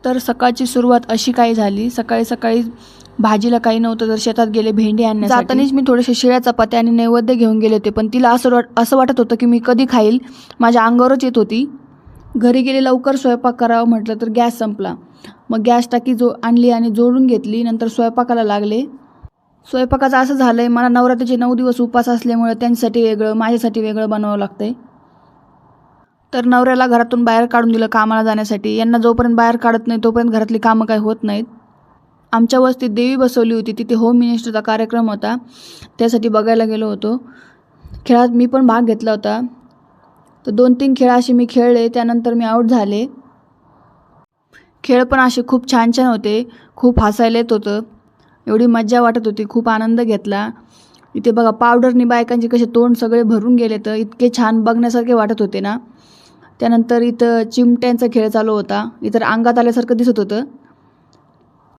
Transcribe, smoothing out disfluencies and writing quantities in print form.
तर सकाळची सुरुवात अशी काही झाली. सकाळी सकाळी भाजीला काही नव्हतं तर शेतात गेले भेंडी आणण्यासाठी. जातानीच मी थोडेसे शिळ्या चपात्या आणि नैवेद्य घेऊन गेले होते, पण तिला असं वाटत होतं की मी कधी खाईल, माझ्या अंगावरच येत होती. घरी गेले, लवकर स्वयंपाक करावं म्हटलं तर गॅस संपला. मग गॅस टाकी आणली आणि जोडून घेतली. नंतर स्वयंपाकाला लागले. स्वयंपाकाचं असं झालं आहे, मला नवरात्रीचे 9 दिवस उपवास असल्यामुळे त्यांच्यासाठी वेगळं, माझ्यासाठी वेगळं बनवावं लागतं आहे. तर नवऱ्याला घरातून बाहेर काढून दिलं कामाला जाण्यासाठी. यांना जोपर्यंत बाहेर काढत नाही तोपर्यंत घरातली कामं काही होत नाहीत. आमच्या वस्तीत देवी बसवली होती, तिथे होम मिनिस्टरचा कार्यक्रम होता, त्यासाठी बघायला गेलो होतो. खेळात मी पण भाग घेतला होता. तर 2-3 खेळ असे मी खेळले, त्यानंतर मी आऊट झाले. खेळ पण असे खूप छान छान होते, खूप हसायला येत होतं, एवढी मज्जा वाटत होती, खूप आनंद घेतला. इथे बघा पावडरनी बायकांचे कसे तोंड सगळे भरून गेले, तर इतके छान बघण्यासारखे वाटत होते ना. त्यानंतर इथं चिमट्यांचा खेळ चालू होता, इतर अंगात आल्यासारखं दिसत होतं.